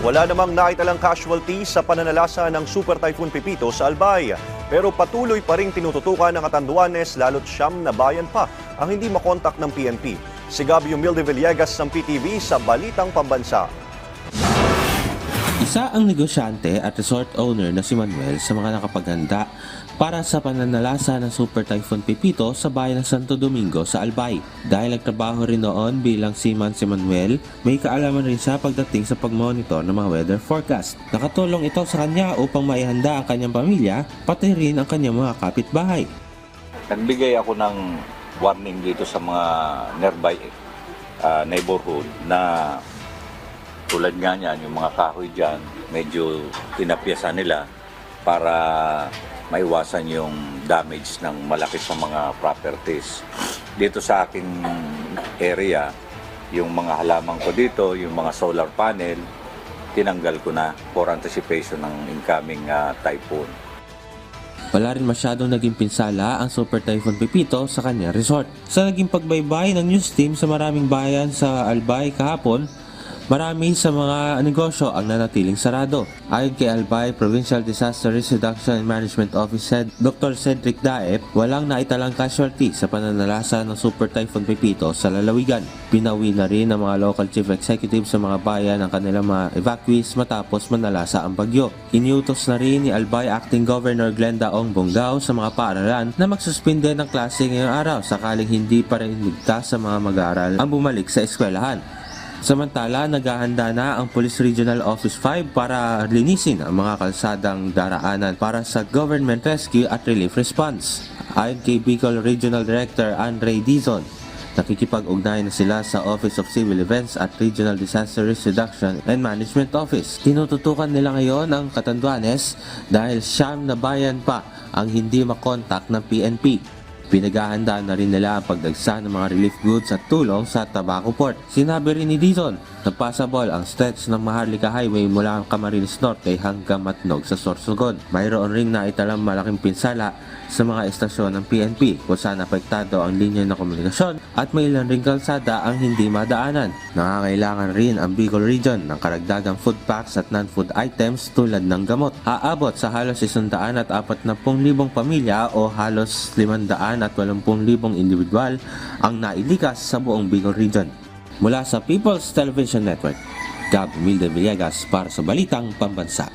Wala namang naitalang casualty sa pananalasa ng Super Typhoon Pipito sa Albay. Pero patuloy pa ring tinututukan ng Catanduanes lalo't siyam na bayan pa ang hindi makontak ng PNP. Si Gabio Milde Villegas ng PTV sa Balitang Pambansa. Isa ang negosyante at resort owner na si Manuel sa mga nakapaghanda para sa pananalasa ng Super Typhoon Pipito sa bayan ng Santo Domingo sa Albay. Dahil nagtrabaho rin noon bilang seaman si Manuel, may kaalaman rin siya pagdating sa pagmonitor ng mga weather forecast. Nakatulong ito sa kanya upang maihanda ang kanyang pamilya, pati rin ang kanyang mga kapitbahay. Nagbigay ako ng warning dito sa mga nearby neighborhood na tulad nga niyan, yung mga kahoy dyan, medyo tinapyasan nila para maiwasan yung damage ng malaki sa mga properties. Dito sa aking area, yung mga halaman ko dito, yung mga solar panel, tinanggal ko na for anticipation ng incoming typhoon. Wala rin masyadong naging pinsala ang Super Typhoon Pipito sa kanyang resort. Sa naging pagbaybay ng news team sa maraming bayan sa Albay kahapon, marami sa mga negosyo ang nanatiling sarado. Ayon kay Albay Provincial Disaster Risk Reduction and Management Office Head Dr. Cedric Daep, walang naitalang casualty sa pananalasa ng Super Typhoon Pipito sa lalawigan. Pinawi na rin ng mga local chief executives sa mga bayan ang kanilang mga evacuees matapos manalasa ang bagyo. Iniutos na rin ni Albay Acting Governor Glenda Ong Bongao sa mga paaralan na magsuspinde ng klase ngayong araw sakaling hindi pa rin ligtas sa mga mag-aaral ang bumalik sa eskwelahan. Samantala, naghahanda na ang Police Regional Office 5 para linisin ang mga kalsadang daraanan para sa government rescue at relief response. Ayon kay Bicol Regional Director Andre Dizon, nakikipag-ugnayan na sila sa Office of Civil Events at Regional Disaster Risk Reduction and Management Office. Tinututukan nila ngayon ang Catanduanes dahil siyam na bayan pa ang hindi makontak ng PNP. Pinaghahandaan na rin nila ang pagdagsa ng mga relief goods at tulong sa Tabaco Port. Sinabi rin ni Dizon na passable ang stretch ng Maharlika Highway mula Camarines Norte hanggang Matnog sa Sorsogon. Mayroon ring naitalang malaking pinsala sa mga estasyon ng PNP kung saan apektado ang linya ng komunikasyon at may ilan ring kalsada ang hindi madaanan. Nangangailangan rin ang Bicol Region ng karagdagang food packs at non-food items tulad ng gamot. Aabot sa halos 140,000 pamilya o halos 580,000 individual ang nailikas sa buong Bicol Region. Mula sa People's Television Network, Gab Milde Villegas para sa Balitang Pambansa.